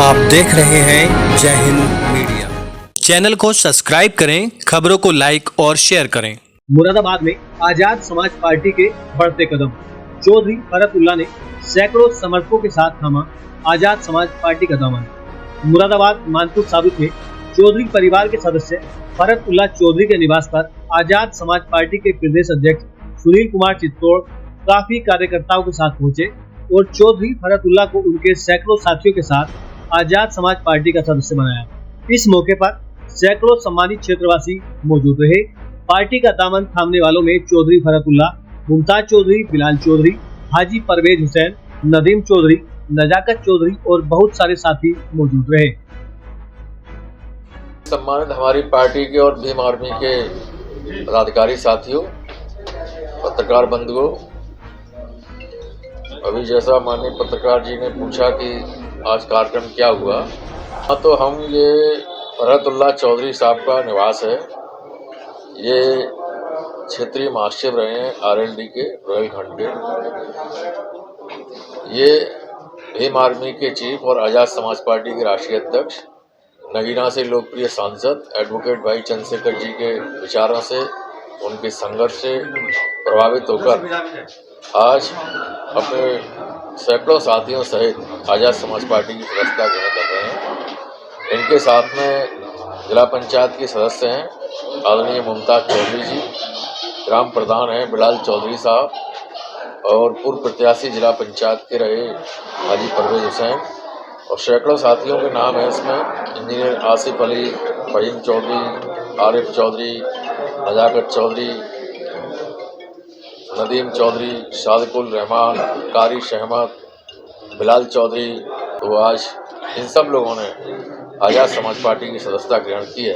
आप देख रहे हैं जय हिंद मीडिया। चैनल को सब्सक्राइब करें, खबरों को लाइक और शेयर करें। मुरादाबाद में आजाद समाज पार्टी के बढ़ते कदम। चौधरी फरतुल्ला ने सैकड़ों समर्थकों के साथ थामा आजाद समाज पार्टी का दामन। मुरादाबाद मानपुर साबित में चौधरी परिवार के सदस्य फरतुल्ला चौधरी के निवास पर आजाद समाज पार्टी के प्रदेश अध्यक्ष सुनील कुमार चित्तौड़ काफी कार्यकर्ताओं के साथ पहुंचे और चौधरी फरतुल्ला को उनके सैकड़ों साथियों के साथ आजाद समाज पार्टी का सदस्य बनाया। इस मौके पर सैकड़ों सम्मानित क्षेत्रवासी मौजूद रहे। पार्टी का दामन थामने वालों में चौधरी फरतुल्ला, मुमताज चौधरी, बिलाल चौधरी, हाजी परवेज हुसैन, नदीम चौधरी, नजाकत चौधरी और बहुत सारे साथी मौजूद रहे। सम्मानित हमारी पार्टी के और भीम आर्मी के पदाधिकारी साथियों, पत्रकार बंधुओं, अभी जैसा माननीय पत्रकार जी ने पूछा कि आज कार्यक्रम क्या हुआ, तो हम ये फरतुल्ला चौधरी साहब का निवास है। ये क्षेत्रीय महासचिव रहे हैं आरएलडी के रोहिलखंड के। ये भीम आर्मी के चीफ और आजाद समाज पार्टी के राष्ट्रीय अध्यक्ष, नगीना से लोकप्रिय सांसद एडवोकेट भाई चंद्रशेखर जी के विचारों से, उनके संघर्ष से प्रभावित होकर आज अपने सैकड़ों साथियों सहित आजाद समाज पार्टी की सदस्यता ग्रहण कर रहे हैं। इनके साथ में जिला पंचायत के सदस्य हैं आदरणीय मुमताज चौधरी जी, ग्राम प्रधान हैं बिलाल चौधरी साहब और पूर्व प्रत्याशी जिला पंचायत के रहे हाजी परवेज हुसैन, और सैकड़ों साथियों के नाम है इसमें इंजीनियर आसिफ अली, फहीम चौधरी, आरिफ चौधरी, नजाकत चौधरी, नदीम चौधरी, सादिकुल रहमान, कारी अहमद, बिलाल चौधरी। तो आज इन सब लोगों ने आजाद समाज पार्टी की सदस्यता ग्रहण की है।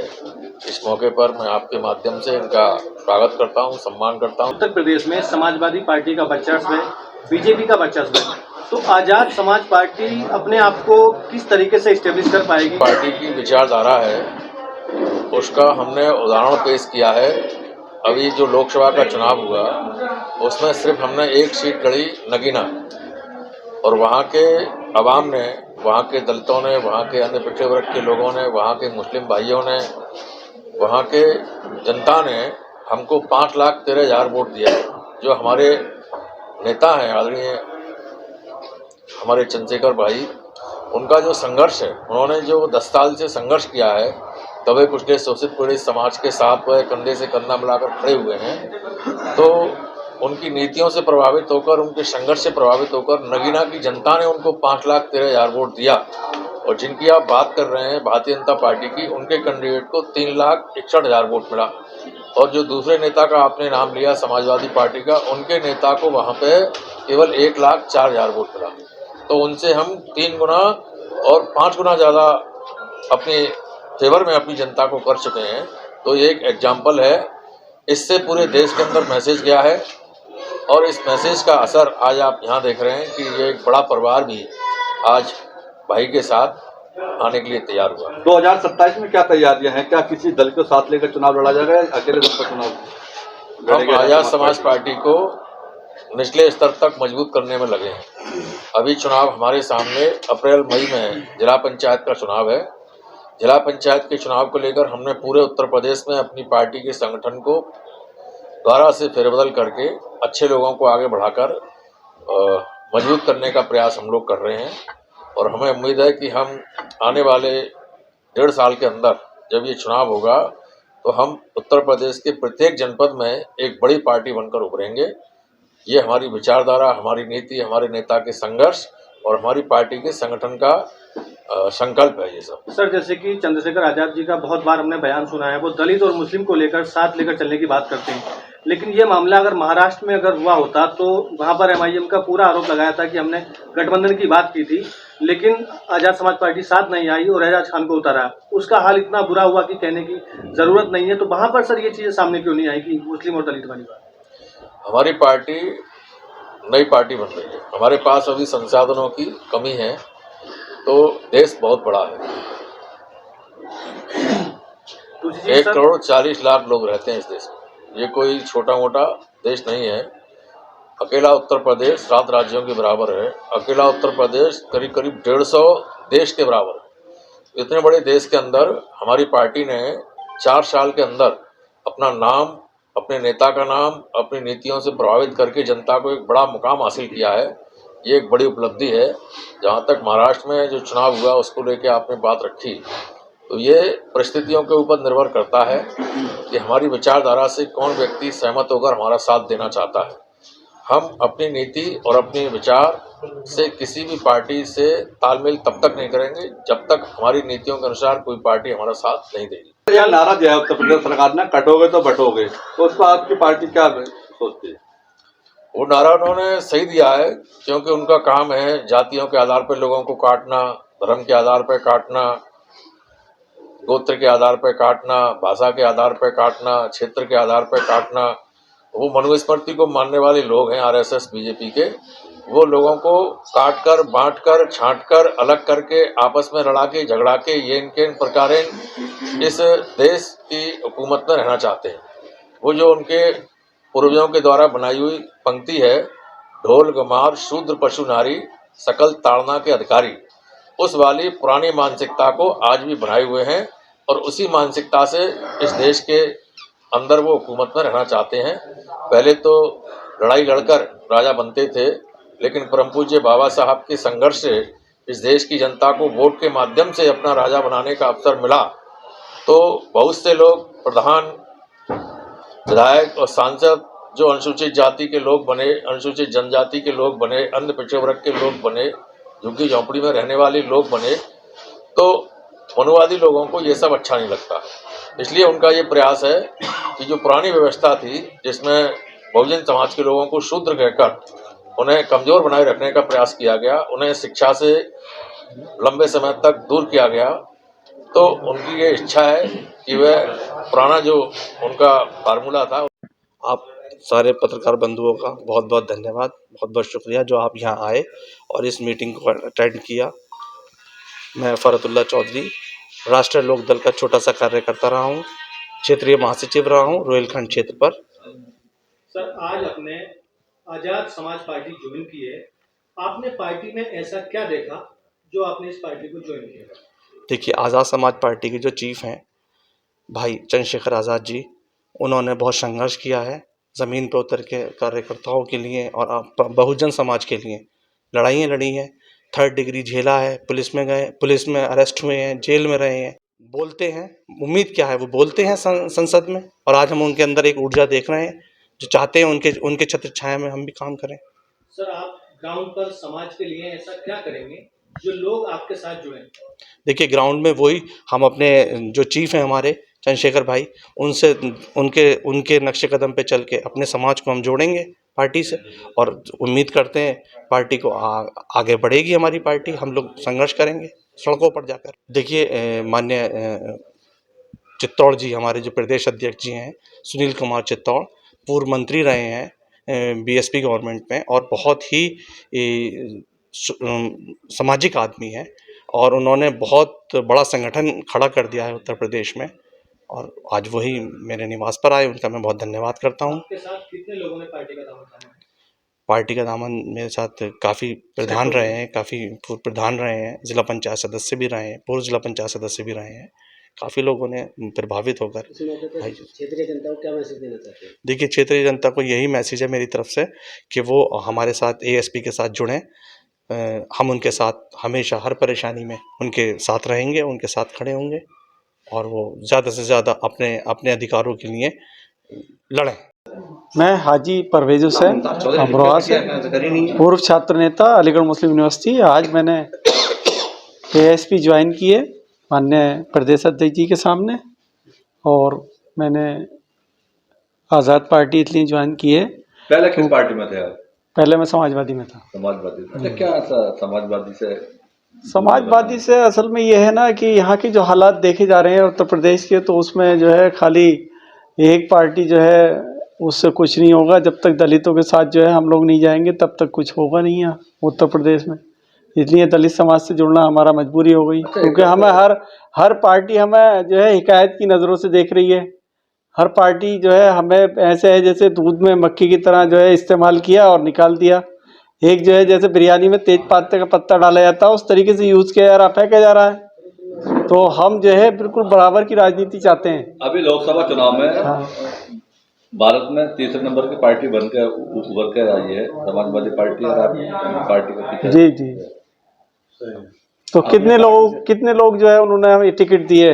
इस मौके पर मैं आपके माध्यम से इनका स्वागत करता हूं, सम्मान करता हूं। उत्तर प्रदेश में समाजवादी पार्टी का वर्चस्व है, बीजेपी का वर्चस्व है, तो आजाद समाज पार्टी अपने आप को किस तरीके से स्टेब्लिश कर पाएगी? पार्टी की विचारधारा है, उसका हमने उदाहरण पेश किया है। अभी जो लोकसभा का चुनाव हुआ उसमें सिर्फ हमने एक सीट लड़ी नगीना, और वहाँ के अवाम ने, वहाँ के दलितों ने, वहाँ के अन्य पिछड़े वर्ग के लोगों ने, वहाँ के मुस्लिम भाइयों ने, वहाँ के जनता ने हमको 5,13,000 वोट दिया। जो हमारे नेता हैं आदरणीय हमारे चंद्रशेखर भाई, उनका जो संघर्ष है, उन्होंने जो 10 साल से संघर्ष किया है, तबे कुछ शोषित पीड़ित समाज के साथ वह कंधे से कंधा मिलाकर खड़े हुए हैं। तो उनकी नीतियों से प्रभावित होकर, उनके संघर्ष से प्रभावित होकर नगीना की जनता ने उनको 5,13,000 वोट दिया, और जिनकी आप बात कर रहे हैं भारतीय जनता पार्टी की, उनके कैंडिडेट को 3,61,000 वोट मिला। और जो दूसरे नेता का आपने नाम लिया समाजवादी पार्टी का, उनके नेता को वहाँ पे केवल 1,04,000 वोट मिला। तो उनसे हम 3 गुना और 5 गुना ज़्यादा अपने फेवर में अपनी जनता को कर चुके हैं। तो ये एक एग्जाम्पल है। इससे पूरे देश के अंदर मैसेज गया है, और इस मैसेज का असर आज आप यहाँ देख रहे हैं कि ये एक बड़ा परिवार भी आज भाई के साथ आने के लिए तैयार हुआ। 2027 में क्या तैयारियां हैं? क्या किसी दल को साथ लेकर चुनाव लड़ा जाएगा या अकेले दल पर चुनाव? हम आजाद समाज पार्टी को निचले स्तर तक मजबूत करने में लगे हैं। अभी चुनाव हमारे सामने अप्रैल मई में जिला पंचायत का चुनाव है। जिला पंचायत के चुनाव को लेकर हमने पूरे उत्तर प्रदेश में अपनी पार्टी के संगठन को दोबारा से फेरबदल करके अच्छे लोगों को आगे बढ़ाकर मजबूत करने का प्रयास हम लोग कर रहे हैं। और हमें उम्मीद है कि हम आने वाले 1.5 साल के अंदर जब ये चुनाव होगा, तो हम उत्तर प्रदेश के प्रत्येक जनपद में एक बड़ी पार्टी बनकर उभरेंगे। ये हमारी विचारधारा, हमारी नीति, हमारे नेता के संघर्ष और हमारी पार्टी के संगठन का संकल्प है। ये सब सर, जैसे कि चंद्रशेखर आजाद जी का बहुत बार हमने बयान सुना है, वो दलित और मुस्लिम को लेकर साथ लेकर चलने की बात करते हैं, लेकिन ये मामला अगर महाराष्ट्र में अगर हुआ होता तो वहाँ पर एमआईएम का पूरा आरोप लगाया था कि हमने गठबंधन की बात की थी, लेकिन आजाद समाज पार्टी साथ नहीं आई और एजाज खान को उतारा। उसका हाल इतना बुरा हुआ कि कहने की जरूरत नहीं है। तो वहाँ पर सर ये चीजें सामने क्यों नहीं आई कि मुस्लिम और दलित वाली बात? हमारी पार्टी नई पार्टी बन रही है, हमारे पास अभी संसाधनों की कमी है, तो देश बहुत बड़ा है। 1,40,00,000 लोग रहते हैं इस देश में। ये कोई छोटा मोटा देश नहीं है। अकेला उत्तर प्रदेश 7 राज्यों के बराबर है। अकेला उत्तर प्रदेश करीब 150 देश के बराबर है। इतने बड़े देश के अंदर हमारी पार्टी ने 4 साल के अंदर अपना नाम, अपने नेता का नाम, अपनी नीतियों से प्रभावित करके जनता को एक बड़ा मुकाम हासिल किया है। ये एक बड़ी उपलब्धि है। जहाँ तक महाराष्ट्र में जो चुनाव हुआ उसको लेके आपने बात रखी, तो ये परिस्थितियों के ऊपर निर्भर करता है कि हमारी विचारधारा से कौन व्यक्ति सहमत होकर हमारा साथ देना चाहता है। हम अपनी नीति और अपने विचार से किसी भी पार्टी से तालमेल तब तक नहीं करेंगे जब तक हमारी नीतियों के अनुसार कोई पार्टी हमारा साथ नहीं देगी। यह नारा दिया है उत्तर प्रदेश सरकार ने, कटोगे तो बटोगे, तो उस पर आपकी पार्टी क्या सोचती है? वो नारा उन्होंने सही दिया है, क्योंकि उनका काम है जातियों के आधार पर लोगों को काटना, धर्म के आधार पर काटना, गोत्र के आधार पर काटना, भाषा के आधार पर काटना, क्षेत्र के आधार पर काटना। वो मनुस्मृति को मानने वाले लोग हैं आरएसएस बीजेपी के। वो लोगों को काट कर, बांट कर, छांट कर, अलग करके, आपस में लड़ा के, झगड़ा के, ये इनके इन प्रकार इस देश की हुकूमत में रहना चाहते हैं। वो जो उनके पूर्वजों के द्वारा बनाई हुई पंक्ति है, ढोल गमार शूद्र पशु नारी सकल ताड़ना के अधिकारी, उस वाली पुरानी मानसिकता को आज भी बनाए हुए हैं और उसी मानसिकता से इस देश के अंदर वो हुकूमत में रहना चाहते हैं। पहले तो लड़ाई लड़कर राजा बनते थे, लेकिन परम पूज्य बाबा साहब के संघर्ष से इस देश की जनता को वोट के माध्यम से अपना राजा बनाने का अवसर मिला, तो बहुत से लोग प्रधान, विधायक और सांसद जो अनुसूचित जाति के लोग बने, अनुसूचित जनजाति के लोग बने, अन्य पिछड़े वर्ग के लोग बने, झुग्गी झोंपड़ी में रहने वाले लोग बने, तो मनुवादी लोगों को ये सब अच्छा नहीं लगता। इसलिए उनका ये प्रयास है कि जो पुरानी व्यवस्था थी जिसमें बहुजन समाज के लोगों को शूद्र कहकर उन्हें कमज़ोर बनाए रखने का प्रयास किया गया, उन्हें शिक्षा से लंबे समय तक दूर किया गया, तो उनकी ये इच्छा है कि वह पुराना जो उनका फार्मूला था। आप सारे पत्रकार बंधुओं का बहुत बहुत धन्यवाद, बहुत बहुत शुक्रिया जो आप यहाँ आए और इस मीटिंग को अटेंड किया। मैं फरतुल्ला चौधरी राष्ट्रीय लोक दल का छोटा सा कार्यकर्ता रहा हूँ, क्षेत्रीय महासचिव रहा हूँ रोहिलखंड क्षेत्र पर। सर, आज अपने आजाद समाज पार्टी ज्वाइन की है, आपने पार्टी में ऐसा क्या देखा जो आपने इस पार्टी को ज्वाइन किया? देखिए, आज़ाद समाज पार्टी के जो चीफ हैं भाई चंद्रशेखर आज़ाद जी, उन्होंने बहुत संघर्ष किया है ज़मीन पर उतर के कार्यकर्ताओं के लिए और बहुजन समाज के लिए लड़ाइयाँ लड़ी हैं। 3rd डिग्री झेला है, पुलिस में गए, पुलिस में अरेस्ट हुए हैं, जेल में रहे हैं। बोलते हैं, उम्मीद क्या है, वो बोलते हैं संसद में, और आज हम उनके अंदर एक ऊर्जा देख रहे हैं जो चाहते हैं उनके छत्र छाया में हम भी काम करें। सर, आप ग्राउंड पर समाज के लिए ऐसा क्या करेंगे जो लोग आपके साथ जुड़ें? देखिए, ग्राउंड में वही हम अपने जो चीफ हैं हमारे चंद्रशेखर भाई, उनसे उनके नक्शे कदम पे चल के अपने समाज को हम जोड़ेंगे पार्टी से, और उम्मीद करते हैं पार्टी को आगे बढ़ेगी हमारी पार्टी। हम लोग संघर्ष करेंगे सड़कों पर जाकर। देखिए, माननीय चित्तौड़ जी, हमारे जो प्रदेश अध्यक्ष जी हैं सुनील कुमार चित्तौड़, पूर्व मंत्री रहे हैं बीएसपी गवर्नमेंट में और बहुत ही सामाजिक आदमी हैं, और उन्होंने बहुत बड़ा संगठन खड़ा कर दिया है उत्तर प्रदेश में, और आज वही मेरे निवास पर आए, उनका मैं बहुत धन्यवाद करता हूँ। आपके साथ कितने लोगों ने पार्टी का दामन थामा? पार्टी का दामन मेरे साथ काफ़ी प्रधान रहे हैं, काफ़ी पूर्व प्रधान रहे हैं, जिला पंचायत सदस्य भी रहे हैं, पूर्व जिला पंचायत सदस्य भी रहे हैं। काफ़ी लोगों ने प्रभावित होकर क्षेत्रीय जनता को क्या मैसेज देना चाहते हैं? देखिए, क्षेत्रीय जनता को यही मैसेज है मेरी तरफ से कि वो हमारे साथ एएसपी के साथ जुड़ें। हम उनके साथ हमेशा हर परेशानी में उनके साथ रहेंगे, उनके साथ खड़े होंगे, और वो ज़्यादा से ज़्यादा अपने अधिकारों के लिए लड़ें। मैं हाजी परवेज हुसैन अमरोहा से, पूर्व छात्र नेता अलीगढ़ मुस्लिम यूनिवर्सिटी। आज मैंने एएसपी ज्वाइन किए माननीय प्रदेश अध्यक्ष जी के सामने, और मैंने आज़ाद पार्टी इसलिए ज्वाइन की है। पहले किस पार्टी में थे आप? पहले मैं समाजवादी में था। समाजवादी। अच्छा, क्या समाजवादी से? समाजवादी से असल में ये है ना कि यहाँ की जो हालात देखे जा रहे हैं उत्तर प्रदेश के, तो उसमें जो है खाली एक पार्टी जो है उससे कुछ नहीं होगा। जब तक दलितों के साथ जो है हम लोग नहीं जाएंगे तब तक कुछ होगा नहीं यहाँ उत्तर प्रदेश में। इसलिए दलित समाज से जुड़ना हमारा मजबूरी हो गई, क्योंकि हमें हर पार्टी हमें जो है हिकायत की नज़रों से देख रही है। हर पार्टी जो है हमें ऐसे है जैसे दूध में मक्खी की तरह जो है इस्तेमाल किया और निकाल दिया। एक जो है जैसे बिरयानी में तेज पत्ते का पत्ता डाला जाता है उस तरीके से यूज़ किया जा रहा, फेंका जा रहा है। तो हम जो है बिल्कुल बराबर की राजनीति चाहते हैं। अभी लोकसभा चुनाव में हाँ भारत में तीसरे नंबर की पार्टी बनकर उभर कर आई है समाजवादी पार्टी, और आप पार्टी के पीछे। जी जी। तो कितने लोग जो है उन्होंने हमें टिकट दिए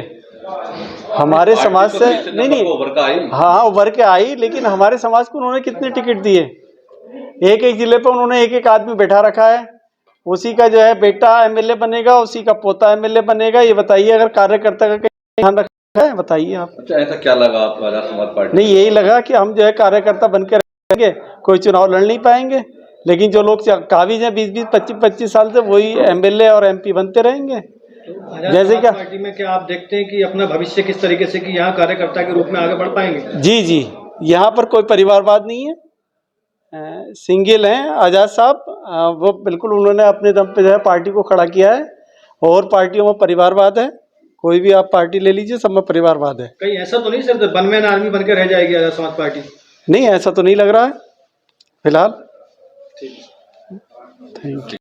हमारे समाज से? नहीं उभर कर आई। हाँ उभर के आई, लेकिन हमारे समाज को उन्होंने कितने टिकट दिए? एक एक जिले पे उन्होंने एक एक आदमी बैठा रखा है, उसी का जो है बेटा एमएलए बनेगा, उसी का पोता एमएलए बनेगा। ये बताइए, अगर कार्यकर्ता का कहीं ध्यान रखा है? बताइए आप। अच्छा, ऐसा क्या लगा आपको आजाद समाज पार्टी? नहीं, यही लगा कि हम जो है कार्यकर्ता बन के रहेंगे, कोई चुनाव लड़ नहीं पाएंगे, लेकिन जो लोग काबिज हैं 20-20, 25-25 साल से, वही एमएलए और एमपी बनते रहेंगे। जैसे क्या पार्टी में क्या आप देखते हैं कि अपना भविष्य किस तरीके से कि यहाँ कार्यकर्ता के रूप में आगे बढ़ पाएंगे? जी जी, यहाँ पर कोई परिवारवाद नहीं है, सिंगल हैं आज़ाद साहब। वो बिल्कुल उन्होंने अपने दम पे जो है पार्टी को खड़ा किया है, और पार्टियों में परिवारवाद है। कोई भी आप पार्टी ले लीजिए, सब में परिवारवाद है। कहीं ऐसा तो नहीं सर वन मैन आर्मी बनकर रह जाएगी आजाद समाज पार्टी? नहीं, ऐसा तो नहीं लग रहा है फिलहाल। Thank you.